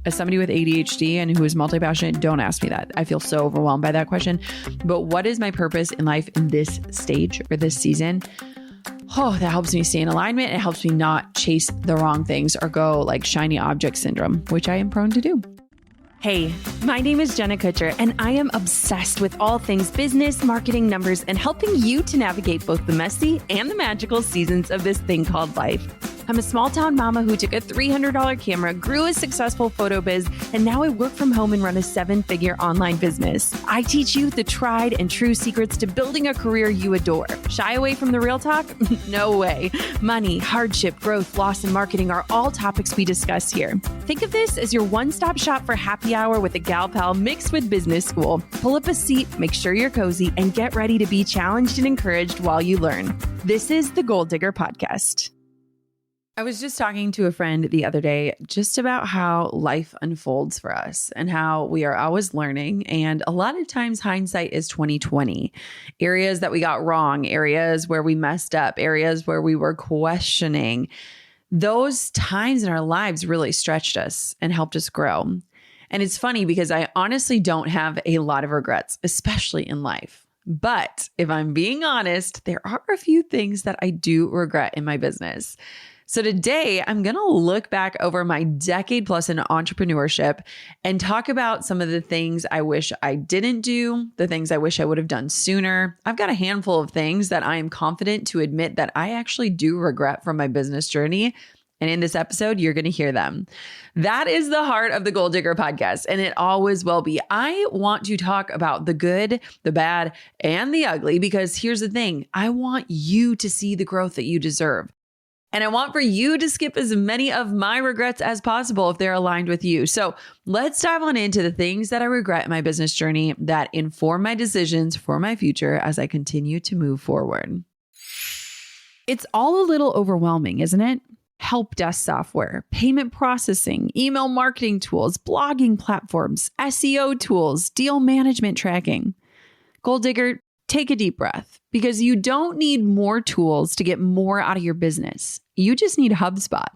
As somebody with ADHD and who is multi-passionate, don't ask me that. I feel so overwhelmed by that question. But what is my purpose in life in this stage or this season? Oh, that helps me stay in alignment. It helps me not chase the wrong things or go like shiny object syndrome, which I am prone to do. Hey, my name is Jenna Kutcher, and I am obsessed with all things business, marketing, numbers, and helping you to navigate both the messy and the magical seasons of this thing called life. I'm a small town mama who took a $300 camera, grew a successful photo biz, and now I work from home and run a 7-figure online business. I teach you the tried and true secrets to building a career you adore. Shy away from the real talk? No way. Money, hardship, growth, loss, and marketing are all topics we discuss here. Think of this as your one-stop shop for happy hour with a gal pal mixed with business school. Pull up a seat, make sure you're cozy, and get ready to be challenged and encouraged while you learn. This is the Goal Digger Podcast. I was just talking to a friend the other day just about how life unfolds for us and how we are always learning. And a lot of times hindsight is 2020. Areas that we got wrong, areas where we messed up, areas where we were questioning. Those times in our lives really stretched us and helped us grow. And it's funny because I honestly don't have a lot of regrets, especially in life. But if I'm being honest, there are a few things that I do regret in my business. So today I'm going to look back over my decade plus in entrepreneurship and talk about some of the things I wish I didn't do, the things I wish I would have done sooner. I've got a handful of things that I am confident to admit that I actually do regret from my business journey. And in this episode, you're going to hear them. That is the heart of the Goal Digger Podcast, and it always will be. I want to talk about the good, the bad, and the ugly, because here's the thing. I want you to see the growth that you deserve. And I want for you to skip as many of my regrets as possible if they're aligned with you. So let's dive on into the things that I regret in my business journey that inform my decisions for my future as I continue to move forward. It's all a little overwhelming, isn't it? Help desk software, payment processing, email marketing tools, blogging platforms, SEO tools, deal management tracking. Goal Digger, take a deep breath, because you don't need more tools to get more out of your business. You just need HubSpot.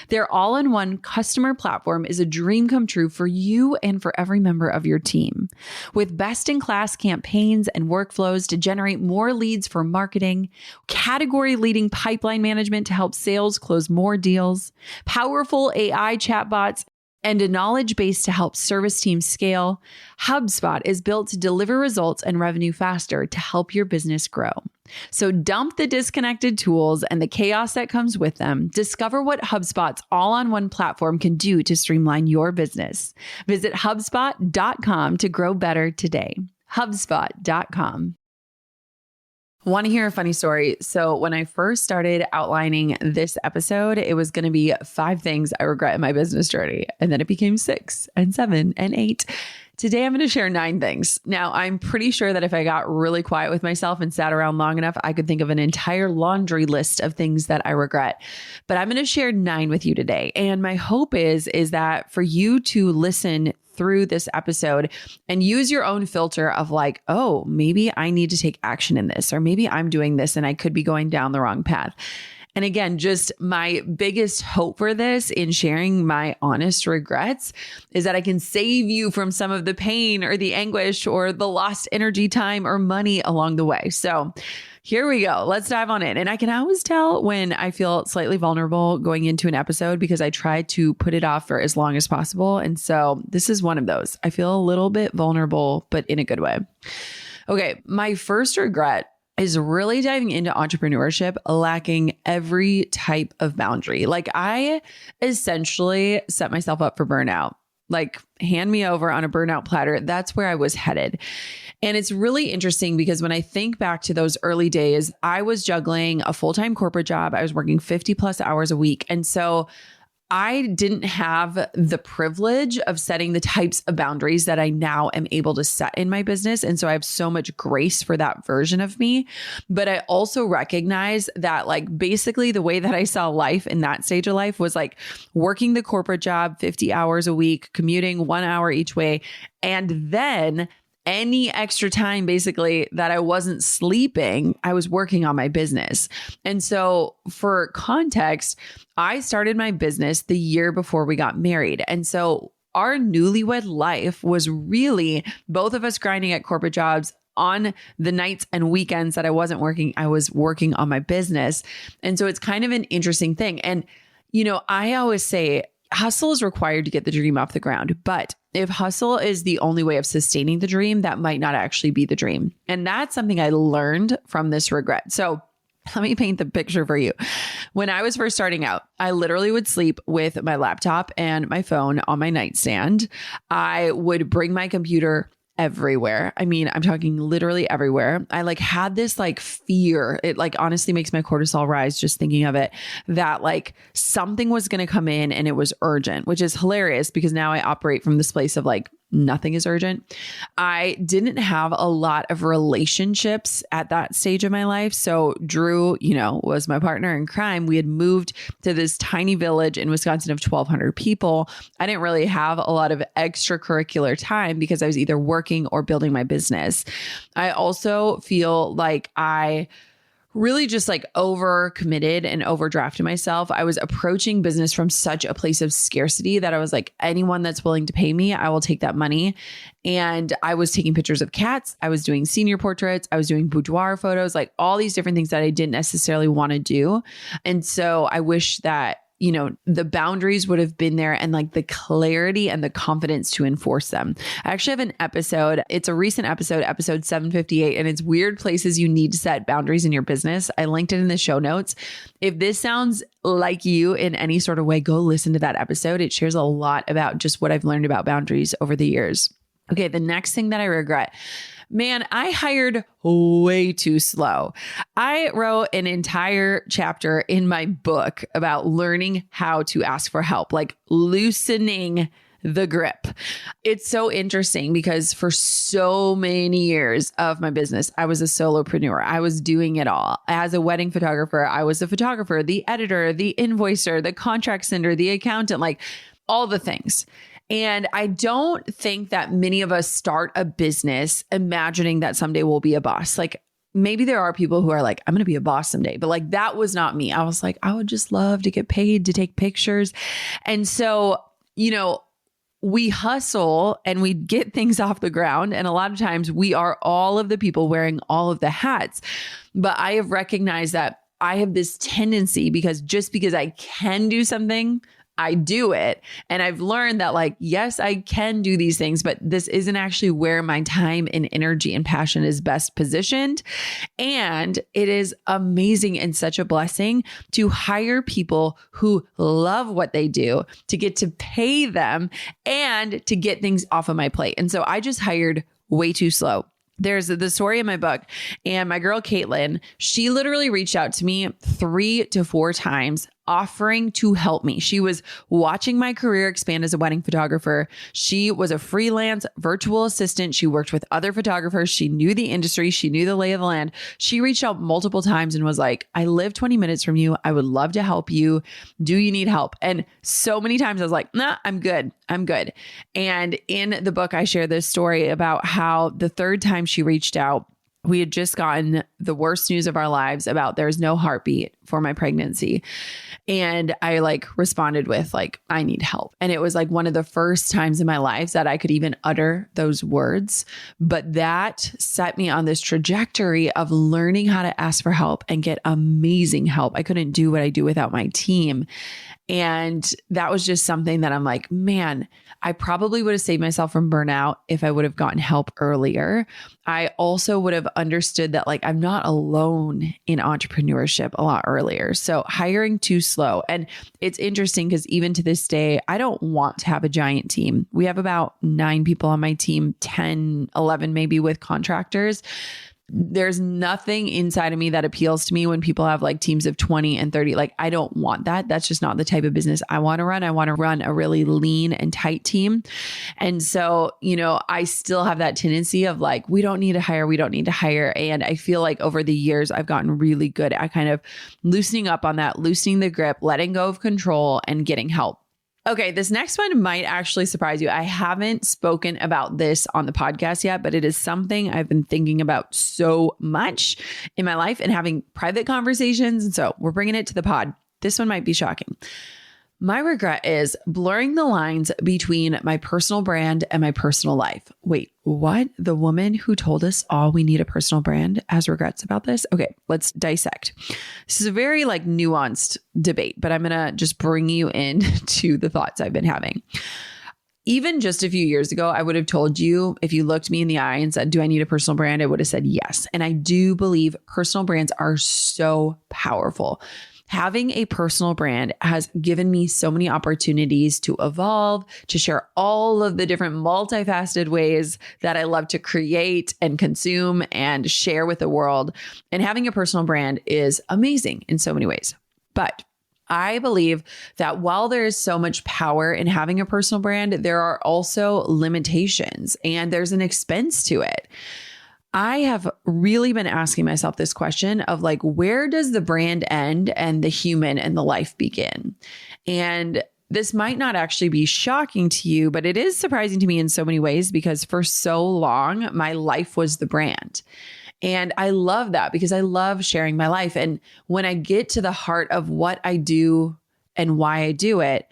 Their all-in-one customer platform is a dream come true for you and for every member of your team. With best-in-class campaigns and workflows to generate more leads for marketing, category-leading pipeline management to help sales close more deals, powerful AI chatbots, and a knowledge base to help service teams scale, HubSpot is built to deliver results and revenue faster to help your business grow. So dump the disconnected tools and the chaos that comes with them. Discover what HubSpot's all-on-one platform can do to streamline your business. Visit HubSpot.com to grow better today. HubSpot.com. Want to hear a funny story? So when I first started outlining this episode, it was going to be 5 things I regret in my business journey. And then it became 6 and 7 and 8. Today, I'm going to share 9 things. Now, I'm pretty sure that if I got really quiet with myself and sat around long enough, I could think of an entire laundry list of things that I regret. But I'm going to share 9 with you today. And my hope is that for you to listen through this episode and use your own filter of like, oh, maybe I need to take action in this, or maybe I'm doing this and I could be going down the wrong path. And again, just my biggest hope for this in sharing my honest regrets is that I can save you from some of the pain or the anguish or the lost energy, time, or money along the way. So here we go. Let's dive on in. And I can always tell when I feel slightly vulnerable going into an episode because I try to put it off for as long as possible. And so this is one of those. I feel a little bit vulnerable, but in a good way. Okay. My first regret is really diving into entrepreneurship, lacking every type of boundary. Like I essentially set myself up for burnout. Like hand me over on a burnout platter. That's where I was headed. And it's really interesting because when I think back to those early days, I was juggling a full-time corporate job. I was working 50 plus hours a week. And so I didn't have the privilege of setting the types of boundaries that I now am able to set in my business. And so I have so much grace for that version of me. But I also recognize that like basically the way that I saw life in that stage of life was like working the corporate job 50 hours a week, commuting 1 hour each way, and then any extra time basically that I wasn't sleeping, I was working on my business. And so for context, I started my business the year before we got married. And so our newlywed life was really both of us grinding at corporate jobs. On the nights and weekends that I wasn't working, I was working on my business. And so it's kind of an interesting thing. And, I always say hustle is required to get the dream off the ground. But if hustle is the only way of sustaining the dream, that might not actually be the dream. And that's something I learned from this regret. So let me paint the picture for you. When I was first starting out, I literally would sleep with my laptop and my phone on my nightstand. I would bring my computer everywhere. I mean, I'm talking literally everywhere. I had this fear. It honestly makes my cortisol rise just thinking of it, that something was going to come in and it was urgent, which is hilarious because now I operate from this place of nothing is urgent. I didn't have a lot of relationships at that stage of my life. So Drew, was my partner in crime. We had moved to this tiny village in Wisconsin of 1,200 people. I didn't really have a lot of extracurricular time because I was either working or building my business. I also feel like I really just over committed and overdrafted myself. I was approaching business from such a place of scarcity that I was anyone that's willing to pay me, I will take that money. And I was taking pictures of cats. I was doing senior portraits. I was doing boudoir photos, all these different things that I didn't necessarily want to do. And so I wish that the boundaries would have been there and the clarity and the confidence to enforce them. I actually have an episode. It's a recent episode, episode 758, and it's weird places you need to set boundaries in your business. I linked it in the show notes. If this sounds like you in any sort of way, go listen to that episode. It shares a lot about just what I've learned about boundaries over the years. Okay, the next thing that I regret. Man, I hired way too slow. I wrote an entire chapter in my book about learning how to ask for help, loosening the grip. It's so interesting because for so many years of my business, I was a solopreneur. I was doing it all. As a wedding photographer, I was the photographer, the editor, the invoicer, the contract sender, the accountant, all the things. And I don't think that many of us start a business imagining that someday we'll be a boss. Maybe there are people who are I'm going to be a boss someday, but that was not me. I was I would just love to get paid to take pictures. And so, we hustle and we get things off the ground. And a lot of times we are all of the people wearing all of the hats. But I have recognized that I have this tendency because I can do something, I do it. And I've learned that yes, I can do these things, but this isn't actually where my time and energy and passion is best positioned. And it is amazing and such a blessing to hire people who love what they do, to get to pay them and to get things off of my plate. And so I just hired way too slow. There's the story in my book, and my girl, Caitlin, she literally reached out to me 3 to 4 times offering to help me. She was watching my career expand as a wedding photographer. She was a freelance virtual assistant. She worked with other photographers. She knew the industry. She knew the lay of the land. She reached out multiple times and was I live 20 minutes from you. I would love to help you. Do you need help? And so many times I was nah, I'm good. I'm good. And in the book, I share this story about how the third time she reached out, we had just gotten the worst news of our lives about there's no heartbeat for my pregnancy. And I responded with I need help. And it was one of the first times in my life that I could even utter those words. But that set me on this trajectory of learning how to ask for help and get amazing help. I couldn't do what I do without my team. And that was just something that I'm man, I probably would have saved myself from burnout if I would have gotten help earlier. I also would have understood that I'm not alone in entrepreneurship a lot earlier. So hiring too slow. And it's interesting because even to this day, I don't want to have a giant team. We have about 9 people on my team, 10, 11 maybe with contractors. There's nothing inside of me that appeals to me when people have teams of 20 and 30. I don't want that. That's just not the type of business I want to run. I want to run a really lean and tight team. And so, I still have that tendency of we don't need to hire. We don't need to hire. And I feel over the years, I've gotten really good at kind of loosening up on that, loosening the grip, letting go of control and getting help. Okay, this next one might actually surprise you. I haven't spoken about this on the podcast yet, but it is something I've been thinking about so much in my life and having private conversations. And so we're bringing it to the pod. This one might be shocking. My regret is blurring the lines between my personal brand and my personal life. Wait, what? The woman who told us all we need a personal brand has regrets about this? Okay, let's dissect. This is a very nuanced debate, but I'm going to just bring you into the thoughts I've been having. Even just a few years ago, I would have told you, if you looked me in the eye and said, do I need a personal brand? I would have said yes. And I do believe personal brands are so powerful. Having a personal brand has given me so many opportunities to evolve, to share all of the different multifaceted ways that I love to create and consume and share with the world. And having a personal brand is amazing in so many ways. But I believe that while there is so much power in having a personal brand, there are also limitations and there's an expense to it. I have really been asking myself this question of where does the brand end and the human and the life begin? And this might not actually be shocking to you, but it is surprising to me in so many ways because for so long, my life was the brand. And I love that because I love sharing my life. And when I get to the heart of what I do and why I do it,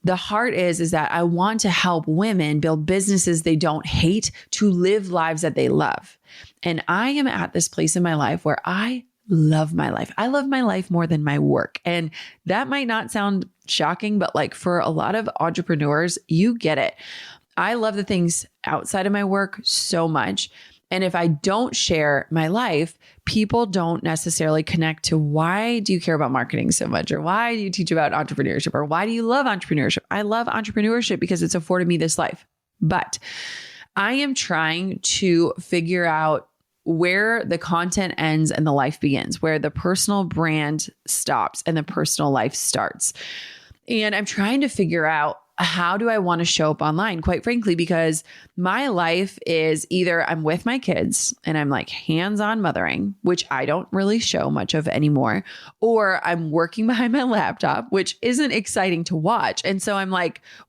the heart is that I want to help women build businesses they don't hate, to live lives that they love. And I am at this place in my life where I love my life. I love my life more than my work. And that might not sound shocking, but for a lot of entrepreneurs, you get it. I love the things outside of my work so much. And if I don't share my life, people don't necessarily connect to why do you care about marketing so much? Or why do you teach about entrepreneurship? Or why do you love entrepreneurship? I love entrepreneurship because it's afforded me this life. But I am trying to figure out where the content ends and the life begins, where the personal brand stops and the personal life starts. And I'm trying to figure out, how do I want to show up online? Quite frankly, because my life is either I'm with my kids and I'm hands-on mothering, which I don't really show much of anymore, or I'm working behind my laptop, which isn't exciting to watch. And so I'm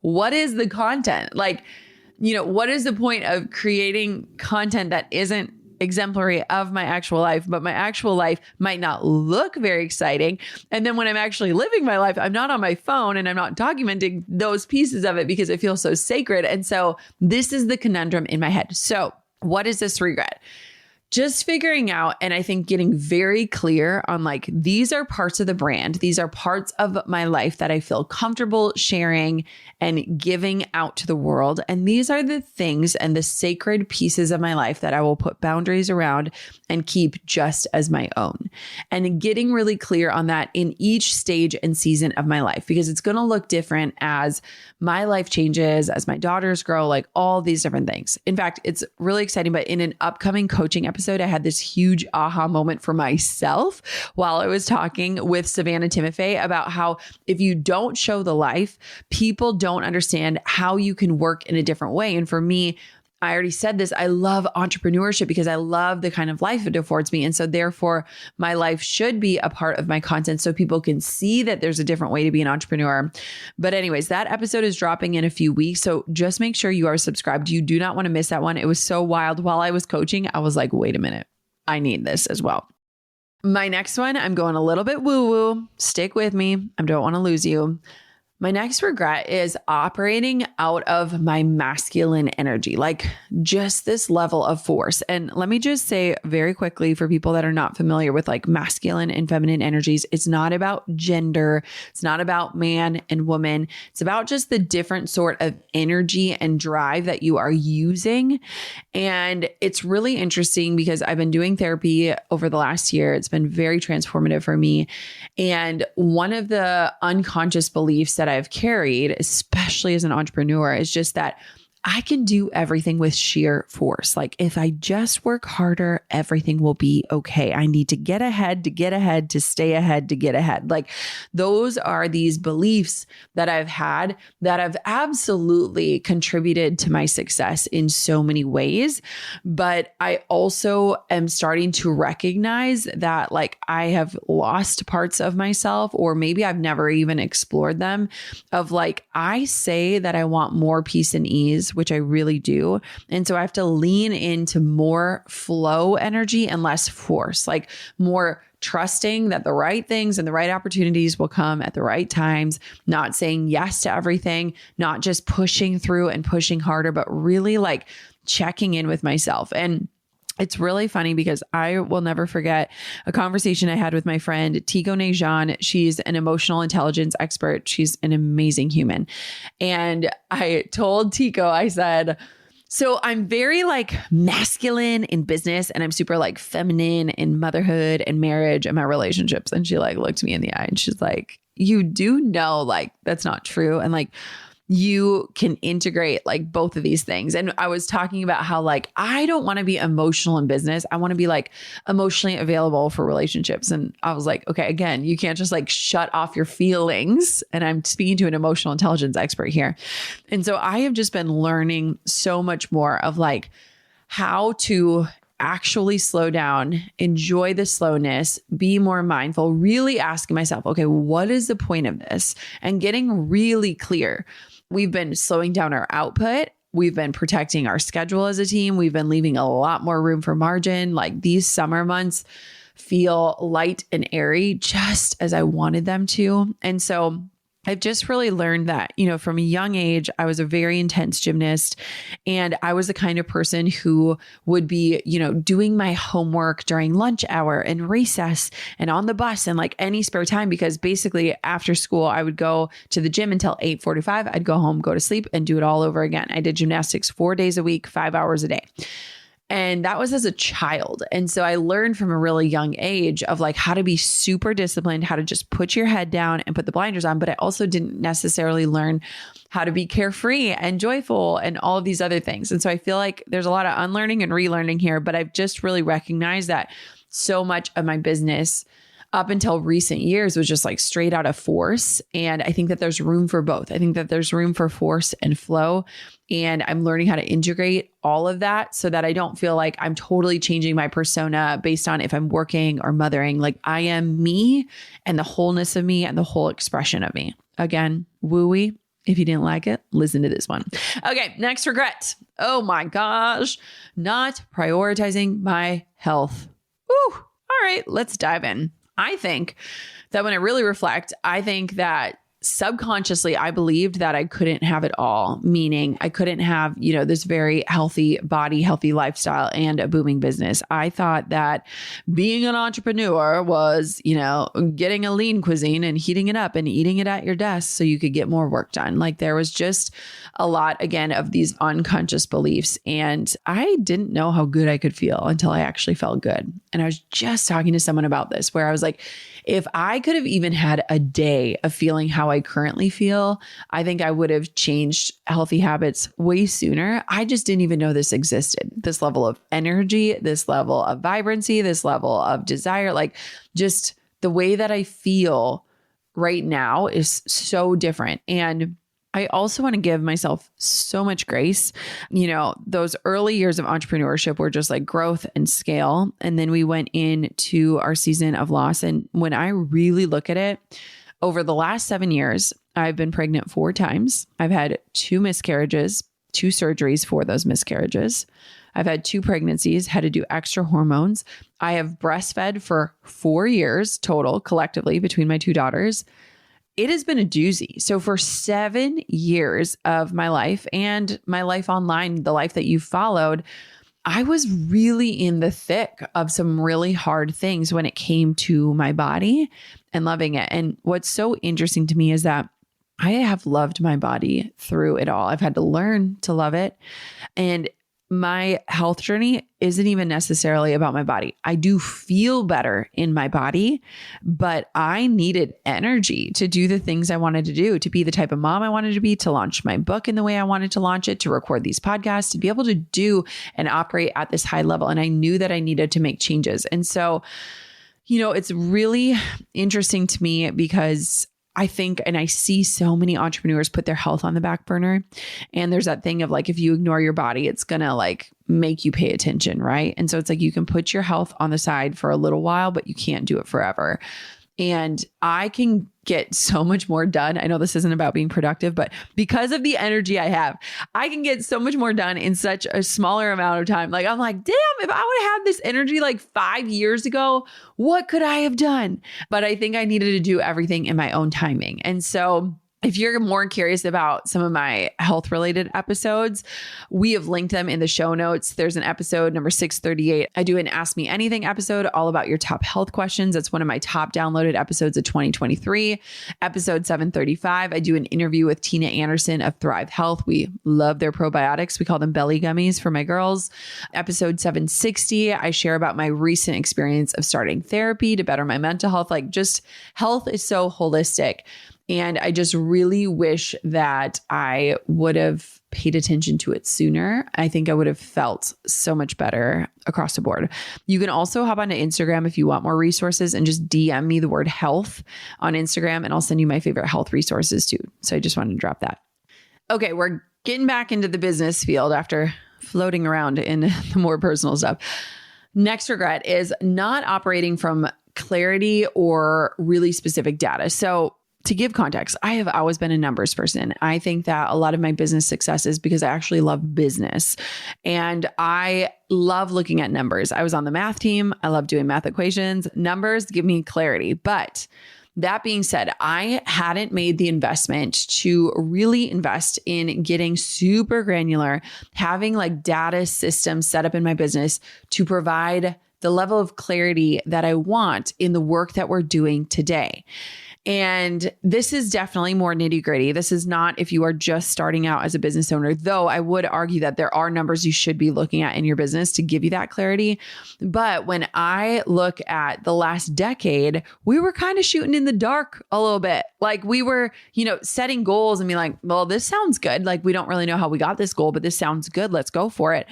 what is the content? What is the point of creating content that isn't exemplary of my actual life, but my actual life might not look very exciting. And then when I'm actually living my life, I'm not on my phone and I'm not documenting those pieces of it because it feels so sacred. And so this is the conundrum in my head. So what is this regret? Just figuring out, and I think getting very clear on these are parts of the brand. These are parts of my life that I feel comfortable sharing and giving out to the world. And these are the things and the sacred pieces of my life that I will put boundaries around and keep just as my own. And getting really clear on that in each stage and season of my life, because it's going to look different as my life changes, as my daughters grow, all these different things. In fact, it's really exciting, but in an upcoming coaching episode, I had this huge aha moment for myself while I was talking with Savannah Timofey about how if you don't show the life, people don't understand how you can work in a different way. And for me, I already said this, I love entrepreneurship because I love the kind of life it affords me. And so therefore, my life should be a part of my content so people can see that there's a different way to be an entrepreneur. But anyways, that episode is dropping in a few weeks. So just make sure you are subscribed. You do not want to miss that one. It was so wild. While I was coaching, I was wait a minute, I need this as well. My next one, I'm going a little bit woo-woo. Stick with me. I don't want to lose you. My next regret is operating out of my masculine energy, just this level of force. And let me just say very quickly for people that are not familiar with masculine and feminine energies, it's not about gender. It's not about man and woman. It's about just the different sort of energy and drive that you are using. And it's really interesting because I've been doing therapy over the last year. It's been very transformative for me. And one of the unconscious beliefs that I've carried, especially as an entrepreneur, is just that I can do everything with sheer force. If I just work harder, everything will be okay. I need to get ahead, to stay ahead, to get ahead. Those are these beliefs that I've had that have absolutely contributed to my success in so many ways. But I also am starting to recognize that I have lost parts of myself, or maybe I've never even explored them, of I say that I want more peace and ease, which I really do. And so I have to lean into more flow energy and less force, more trusting that the right things and the right opportunities will come at the right times, not saying yes to everything, not just pushing through and pushing harder, but really like checking in with myself. And it's really funny because I will never forget a conversation I had with my friend, Tigo Nejan. She's an emotional intelligence expert. She's an amazing human. And I told Tigo, I said, so I'm very like masculine in business and I'm super like feminine in motherhood and marriage and my relationships. And she like looked me in the eye and she's like, you do know like that's not true. And like, you can integrate like both of these things. And I was talking about how like, I don't want to be emotional in business. I want to be like emotionally available for relationships. And I was like, okay, again, you can't just like shut off your feelings. And I'm speaking to an emotional intelligence expert here. And so I have just been learning so much more of like how to actually slow down, enjoy the slowness, be more mindful, really asking myself, okay, what is the point of this? And getting really clear. We've been slowing down our output. We've been protecting our schedule as a team. We've been leaving a lot more room for margin. Like these summer months feel light and airy, just as I wanted them to. And so I've just really learned that, you know, from a young age, I was a very intense gymnast and I was the kind of person who would be, you know, doing my homework during lunch hour and recess and on the bus and like any spare time, because basically after school, I would go to the gym until 8:45. I'd go home, go to sleep and do it all over again. I did gymnastics 4 days a week, 5 hours a day. And that was as a child. And so I learned from a really young age of like how to be super disciplined, how to just put your head down and put the blinders on. But I also didn't necessarily learn how to be carefree and joyful and all of these other things. And so I feel like there's a lot of unlearning and relearning here, but I've just really recognized that so much of my business up until recent years was just like straight out of force. And I think that there's room for both. I think that there's room for force and flow. And I'm learning how to integrate all of that so that I don't feel like I'm totally changing my persona based on if I'm working or mothering. Like I am me and the wholeness of me and the whole expression of me. Again, wooey. If you didn't like it, listen to this one. Okay, next regret. Oh my gosh, not prioritizing my health. Woo. All right, let's dive in. I think that when I really reflect, I think that subconsciously, I believed that I couldn't have it all, meaning I couldn't have, you know, this very healthy body, healthy lifestyle and a booming business. I thought that being an entrepreneur was, you know, getting a lean cuisine and heating it up and eating it at your desk so you could get more work done. Like there was just a lot, again, of these unconscious beliefs. And I didn't know how good I could feel until I actually felt good. And I was just talking to someone about this where I was like, if I could have even had a day of feeling how I currently feel, I think I would have changed healthy habits way sooner. I just didn't even know this existed. This level of energy, this level of vibrancy, this level of desire, like just the way that I feel right now is so different. And I also want to give myself so much grace. You know, those early years of entrepreneurship were just like growth and scale. And then we went into our season of loss. And when I really look at it, over the last 7 years, I've been pregnant 4 times. I've had 2 miscarriages, 2 surgeries for those miscarriages. I've had 2 pregnancies, had to do extra hormones. I have breastfed for 4 years total, collectively, between my 2 daughters. It has been a doozy. So for 7 years of my life and my life online, the life that you followed, I was really in the thick of some really hard things when it came to my body and loving it. And what's so interesting to me is that I have loved my body through it all. I've had to learn to love it. And my health journey isn't even necessarily about my body. I do feel better in my body, but I needed energy to do the things I wanted to do, to be the type of mom I wanted to be, to launch my book in the way I wanted to launch it, to record these podcasts, to be able to do and operate at this high level. And I knew that I needed to make changes. And so, you know, it's really interesting to me because I think, and I see so many entrepreneurs put their health on the back burner. And there's that thing of like, if you ignore your body, it's going to like make you pay attention. Right. And so it's like, you can put your health on the side for a little while, but you can't do it forever. And I can get so much more done. I know this isn't about being productive, but because of the energy I have, I can get so much more done in such a smaller amount of time. Like, I'm like, damn, if I would have had this energy like 5 years ago, what could I have done? But I think I needed to do everything in my own timing. And so if you're more curious about some of my health related episodes, we have linked them in the show notes. There's an episode number 638. I do an Ask Me Anything episode all about your top health questions. That's one of my top downloaded episodes of 2023. Episode 735, I do an interview with Tina Anderson of Thrive Health. We love their probiotics. We call them belly gummies for my girls. Episode 760, I share about my recent experience of starting therapy to better my mental health. Like, just health is so holistic. And I just really wish that I would have paid attention to it sooner. I think I would have felt so much better across the board. You can also hop onto Instagram if you want more resources and just DM me the word health on Instagram, and I'll send you my favorite health resources too. So I just wanted to drop that. Okay, we're getting back into the business field after floating around in the more personal stuff. Next regret is not operating from clarity or really specific data. So to give context, I have always been a numbers person. I think that a lot of my business success is because I actually love business and I love looking at numbers. I was on the math team. I love doing math equations. Numbers give me clarity. But that being said, I hadn't made the investment to really invest in getting super granular, having like data systems set up in my business to provide the level of clarity that I want in the work that we're doing today. And this is definitely more nitty gritty. This is not if you are just starting out as a business owner, though I would argue that there are numbers you should be looking at in your business to give you that clarity. But when I look at the last decade, we were kind of shooting in the dark a little bit. Like we were, setting goals and being like, well, this sounds good. Like we don't really know how we got this goal, but this sounds good. Let's go for it.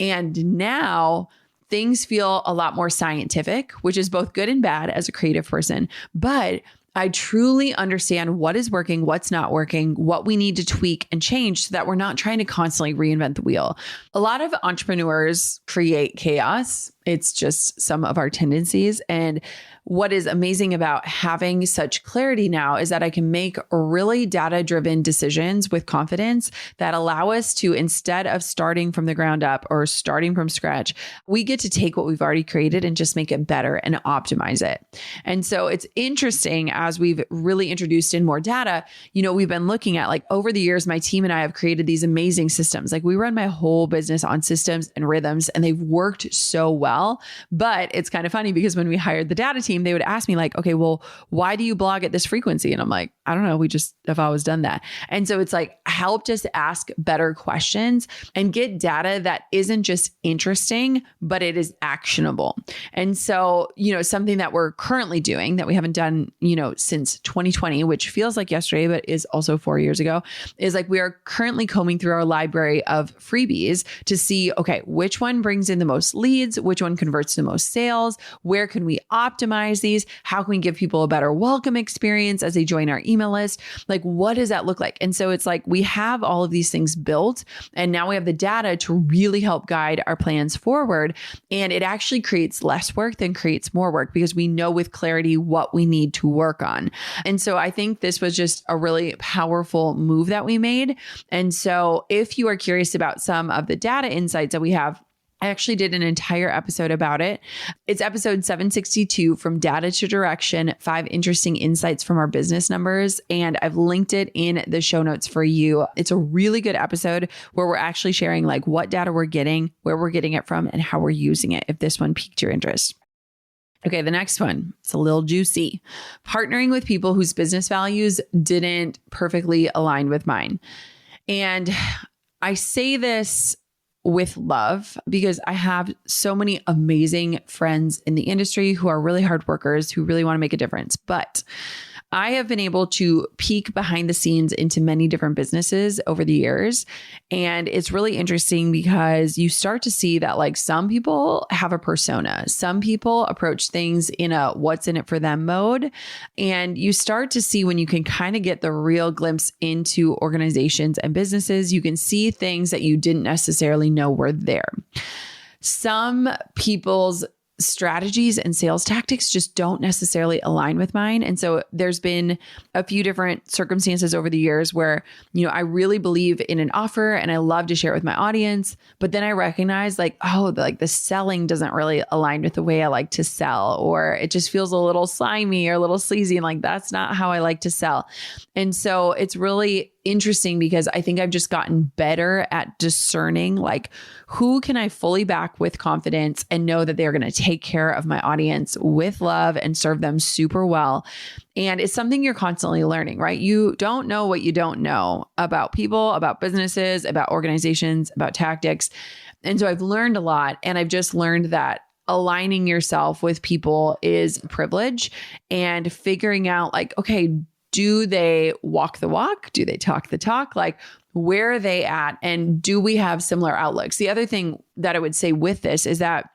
And now things feel a lot more scientific, which is both good and bad as a creative person. But I truly understand what is working, what's not working, what we need to tweak and change so that we're not trying to constantly reinvent the wheel. A lot of entrepreneurs create chaos. It's just some of our tendencies. And what is amazing about having such clarity now is that I can make really data-driven decisions with confidence that allow us to, instead of starting from the ground up or starting from scratch, we get to take what we've already created and just make it better and optimize it. And so it's interesting as we've really introduced in more data, we've been looking at like over the years, my team and I have created these amazing systems. Like we run my whole business on systems and rhythms and they've worked so well. But it's kind of funny because when we hired the data team, they would ask me like, okay, well, why do you blog at this frequency? And I'm like, I don't know. We just have always done that. And so it's like, helped us ask better questions and get data that isn't just interesting, but it is actionable. And so, something that we're currently doing that we haven't done, since 2020, which feels like yesterday, but is also 4 years ago, is like, we are currently combing through our library of freebies to see, okay, which one brings in the most leads, which one converts the most sales, where can we optimize these? How can we give people a better welcome experience as they join our email list? Like, what does that look like? And so it's like, we have all of these things built and now we have the data to really help guide our plans forward. And it actually creates less work than creates more work because we know with clarity what we need to work on. And so I think this was just a really powerful move that we made. And so if you are curious about some of the data insights that we have, I actually did an entire episode about it. It's episode 762, From Data to Direction, 5 Interesting Insights from Our Business Numbers. And I've linked it in the show notes for you. It's a really good episode where we're actually sharing like what data we're getting, where we're getting it from, and how we're using it, if this one piqued your interest. Okay, the next one, it's a little juicy. Partnering with people whose business values didn't perfectly align with mine. And I say this with love because I have so many amazing friends in the industry who are really hard workers who really want to make a difference. But I have been able to peek behind the scenes into many different businesses over the years. And it's really interesting because you start to see that like some people have a persona. Some people approach things in a what's in it for them mode. And you start to see when you can kind of get the real glimpse into organizations and businesses, you can see things that you didn't necessarily know were there. Some people's strategies and sales tactics just don't necessarily align with mine. And so there's been a few different circumstances over the years where, I really believe in an offer and I love to share it with my audience, but then I recognize the selling doesn't really align with the way I like to sell, or it just feels a little slimy or a little sleazy. And that's not how I like to sell. And so it's really interesting because I think I've just gotten better at discerning who can I fully back with confidence and know that they're going to take care of my audience with love and serve them super well. And it's something you're constantly learning, right? You don't know what you don't know about people, about businesses, about organizations, about tactics. And so I've learned a lot, and I've just learned that aligning yourself with people is a privilege, and figuring out okay, do they walk the walk? Do they talk the talk? Where are they at? And do we have similar outlooks? The other thing that I would say with this is that,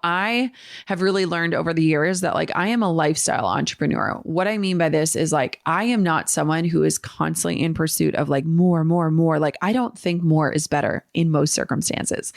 I have really learned over the years that I am a lifestyle entrepreneur. What I mean by this is I am not someone who is constantly in pursuit of more. I don't think more is better in most circumstances.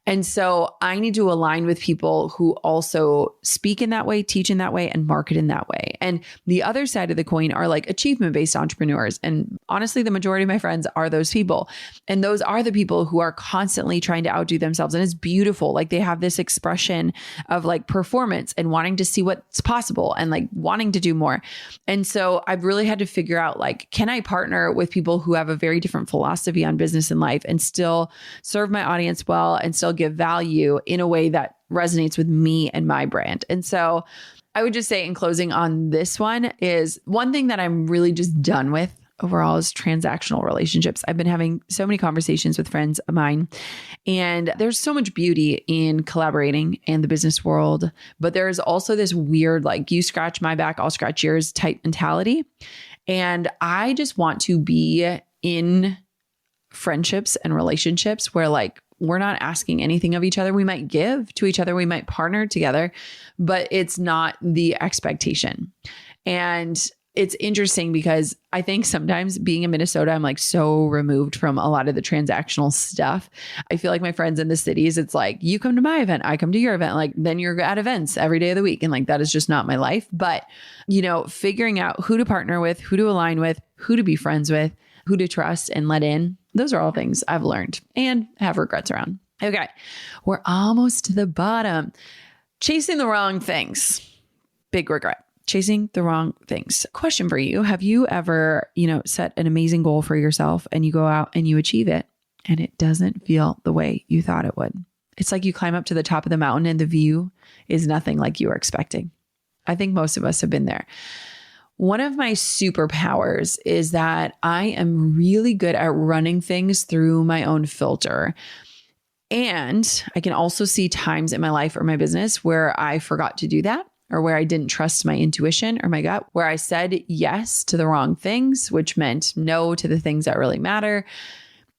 And so I need to align with people who also speak in that way, teach in that way, and market in that way. And the other side of the coin are achievement-based entrepreneurs. And honestly, the majority of my friends are those people. And those are the people who are constantly trying to outdo themselves. And it's beautiful. They have this expression of performance and wanting to see what's possible and wanting to do more. And so I've really had to figure out can I partner with people who have a very different philosophy on business and life and still serve my audience well and still give value in a way that resonates with me and my brand. And so I would just say in closing on this one is one thing that I'm really just done with overall is transactional relationships. I've been having so many conversations with friends of mine, and there's so much beauty in collaborating in the business world, but there's also this weird, you scratch my back, I'll scratch yours type mentality. And I just want to be in friendships and relationships where we're not asking anything of each other. We might give to each other. We might partner together, but it's not the expectation. And it's interesting because I think sometimes being in Minnesota, I'm so removed from a lot of the transactional stuff. I feel like my friends in the cities, it's you come to my event, I come to your event, then you're at events every day of the week. And that is just not my life. But, figuring out who to partner with, who to align with, who to be friends with, who to trust and let in. Those are all things I've learned and have regrets around. Okay, we're almost to the bottom. Chasing the wrong things. Big regret. Chasing the wrong things. Question for you. Have you ever, set an amazing goal for yourself and you go out and you achieve it and it doesn't feel the way you thought it would? It's you climb up to the top of the mountain and the view is nothing like you were expecting. I think most of us have been there. One of my superpowers is that I am really good at running things through my own filter. And I can also see times in my life or my business where I forgot to do that, or where I didn't trust my intuition or my gut, where I said yes to the wrong things, which meant no to the things that really matter.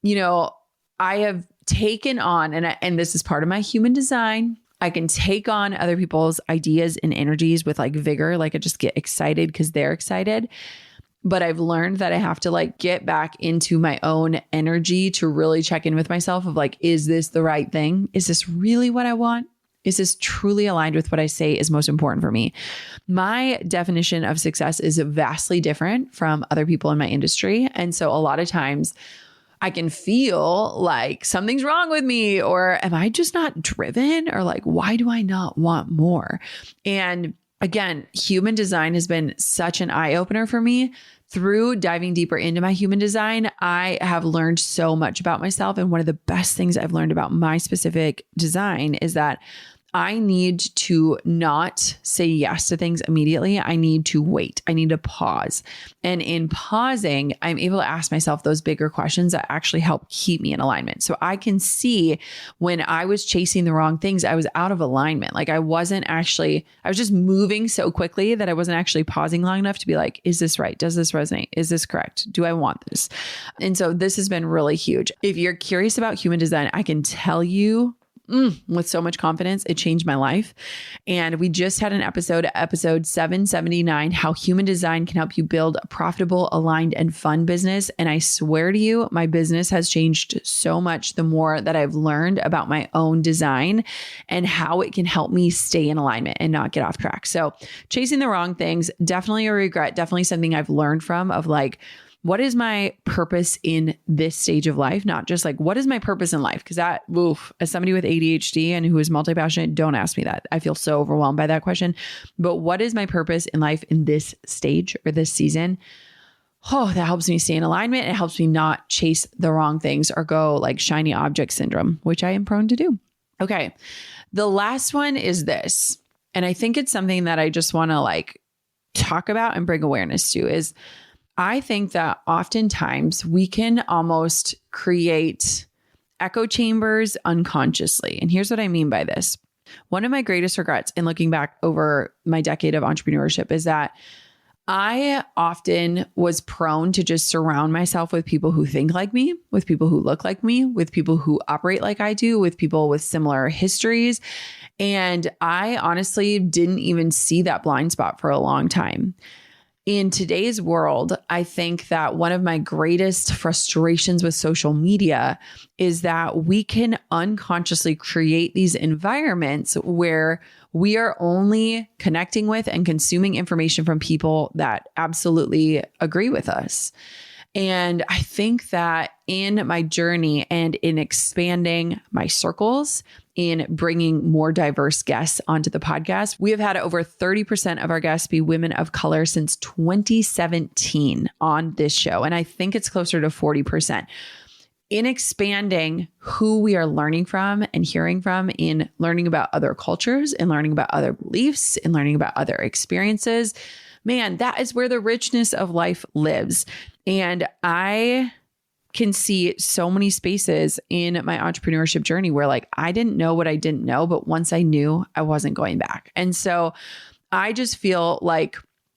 I have taken on, and this is part of my human design, I can take on other people's ideas and energies with vigor. I just get excited because they're excited. But I've learned that I have to get back into my own energy to really check in with myself of is this the right thing? Is this really what I want? Is this truly aligned with what I say is most important for me? My definition of success is vastly different from other people in my industry. And so a lot of times I can feel something's wrong with me, or am I just not driven, or why do I not want more? And again, human design has been such an eye opener for me. Through diving deeper into my human design, I have learned so much about myself. And one of the best things I've learned about my specific design is that I need to not say yes to things immediately. I need to wait. I need to pause. And in pausing, I'm able to ask myself those bigger questions that actually help keep me in alignment. So I can see when I was chasing the wrong things, I was out of alignment. I was just moving so quickly that I wasn't actually pausing long enough to be is this right? Does this resonate? Is this correct? Do I want this? And so this has been really huge. If you're curious about human design, I can tell you with so much confidence. It changed my life. And we just had an episode 779, how human design can help you build a profitable, aligned, and fun business. And I swear to you, my business has changed so much the more that I've learned about my own design and how it can help me stay in alignment and not get off track. So chasing the wrong things, definitely a regret, definitely something I've learned from, of like, what is my purpose in this stage of life? Not just like, what is my purpose in life? Because that, as somebody with ADHD and who is multi-passionate, don't ask me that. I feel so overwhelmed by that question. But what is my purpose in life in this stage or this season? Oh, that helps me stay in alignment. It helps me not chase the wrong things or go like shiny object syndrome, which I am prone to do. Okay. The last one is this. And I think it's something that I just want to like talk about and bring awareness to is I think that oftentimes we can almost create echo chambers unconsciously. And here's what I mean by this. One of my greatest regrets in looking back over my decade of entrepreneurship is that I often was prone to just surround myself with people who think like me, with people who look like me, with people who operate like I do, with people with similar histories. And I honestly didn't even see that blind spot for a long time. In today's world, I think that one of my greatest frustrations with social media is that we can unconsciously create these environments where we are only connecting with and consuming information from people that absolutely agree with us. And I think that in my journey and in expanding my circles, in bringing more diverse guests onto the podcast, we have had over 30% of our guests be women of color since 2017 on this show. And I think it's closer to 40%. In expanding who we are learning from and hearing from, in learning about other cultures and learning about other beliefs and learning about other experiences, man, that is where the richness of life lives. And I can see so many spaces in my entrepreneurship journey where like I didn't know what I didn't know, but once I knew, I wasn't going back. And so I just feel like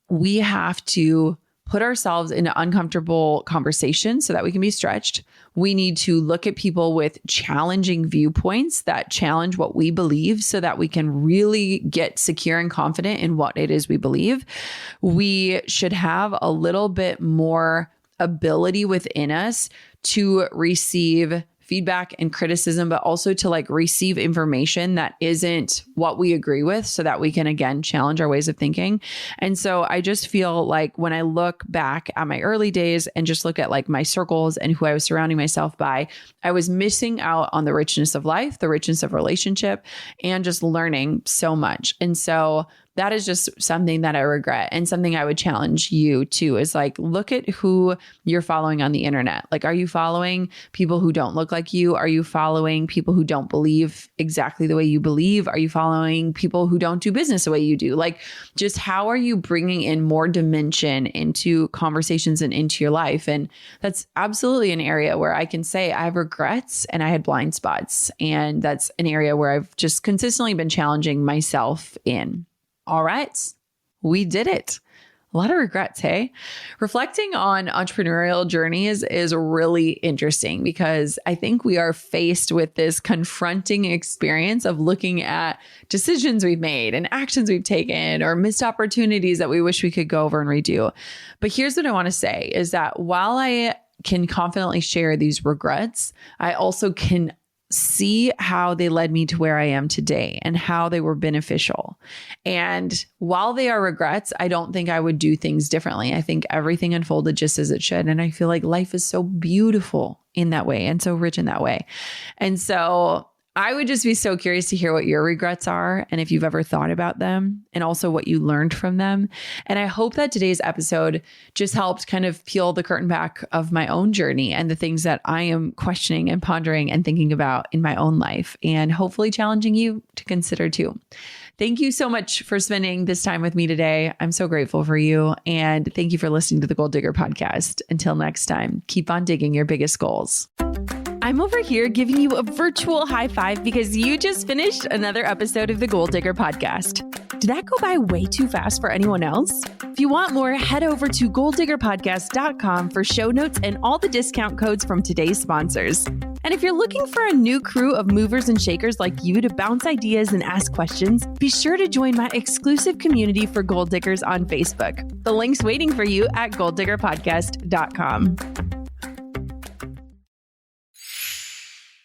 we have to put ourselves into uncomfortable conversations so that we can be stretched. We need to look at people with challenging viewpoints that challenge what we believe so that we can really get secure and confident in what it is we believe. We should have a little bit more ability within us to receive feedback and criticism, but also to like receive information that isn't what we agree with so that we can, again, challenge our ways of thinking. And so I just feel like when I look back at my early days and just look at like my circles and who I was surrounding myself by, I was missing out on the richness of life, the richness of relationship, and just learning so much. And so that is just something that I regret, and something I would challenge you to is like, look at who you're following on the internet. Like, are you following people who don't look like you? Are you following people who don't believe exactly the way you believe? Are you following people who don't do business the way you do? Like, just how are you bringing in more dimension into conversations and into your life? And that's absolutely an area where I can say I have regrets and I had blind spots. And that's an area where I've just consistently been challenging myself in. All right, we did it. A lot of regrets, hey? Reflecting on entrepreneurial journeys is really interesting because I think we are faced with this confronting experience of looking at decisions we've made and actions we've taken or missed opportunities that we wish we could go over and redo. But here's what I want to say is that while I can confidently share these regrets, I also can see how they led me to where I am today and how they were beneficial. And while they are regrets, I don't think I would do things differently. I think everything unfolded just as it should. And I feel like life is so beautiful in that way and so rich in that way. And so I would just be so curious to hear what your regrets are and if you've ever thought about them and also what you learned from them. And I hope that today's episode just helped kind of peel the curtain back of my own journey and the things that I am questioning and pondering and thinking about in my own life, and hopefully challenging you to consider too. Thank you so much for spending this time with me today. I'm so grateful for you. And thank you for listening to the Goal Digger podcast. Until next time, keep on digging your biggest goals. I'm over here giving you a virtual high five because you just finished another episode of the Goal Digger podcast. Did that go by way too fast for anyone else? If you want more, head over to goaldiggerpodcast.com for show notes and all the discount codes from today's sponsors. And if you're looking for a new crew of movers and shakers like you to bounce ideas and ask questions, be sure to join my exclusive community for Goal Diggers on Facebook. The link's waiting for you at goaldiggerpodcast.com.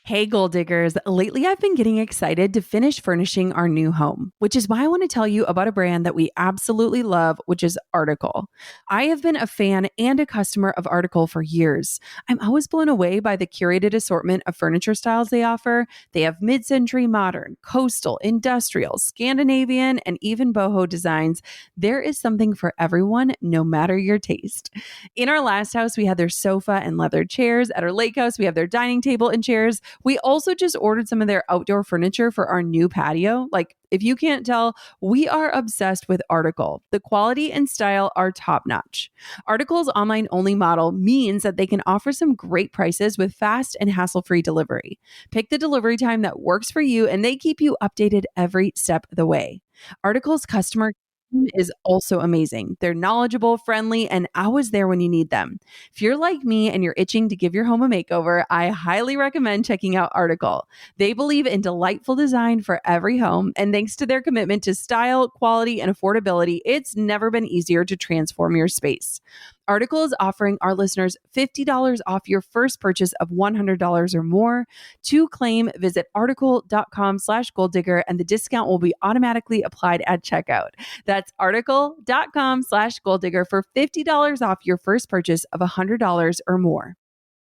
Hey, Goal Diggers. Lately, I've been getting excited to finish furnishing our new home, which is why I want to tell you about a brand that we absolutely love, which is Article. I have been a fan and a customer of Article for years. I'm always blown away by the curated assortment of furniture styles they offer. They have mid-century modern, coastal, industrial, Scandinavian, and even boho designs. There is something for everyone, no matter your taste. In our last house, we had their sofa and leather chairs. At our lake house, we have their dining table and chairs. We also just ordered some of their outdoor furniture for our new patio. Like, if you can't tell, we are obsessed with Article. The quality and style are top notch. Article's online only model means that they can offer some great prices with fast and hassle-free delivery. Pick the delivery time that works for you, and they keep you updated every step of the way. Article's customer is also amazing. They're knowledgeable, friendly, and always there when you need them. If you're like me and you're itching to give your home a makeover, I highly recommend checking out Article. They believe in delightful design for every home, and thanks to their commitment to style, quality, and affordability, it's never been easier to transform your space. Article is offering our listeners $50 off your first purchase of $100 or more. To claim, visit article.com/goaldigger and the discount will be automatically applied at checkout. That's article.com/goaldigger for $50 off your first purchase of $100 or more.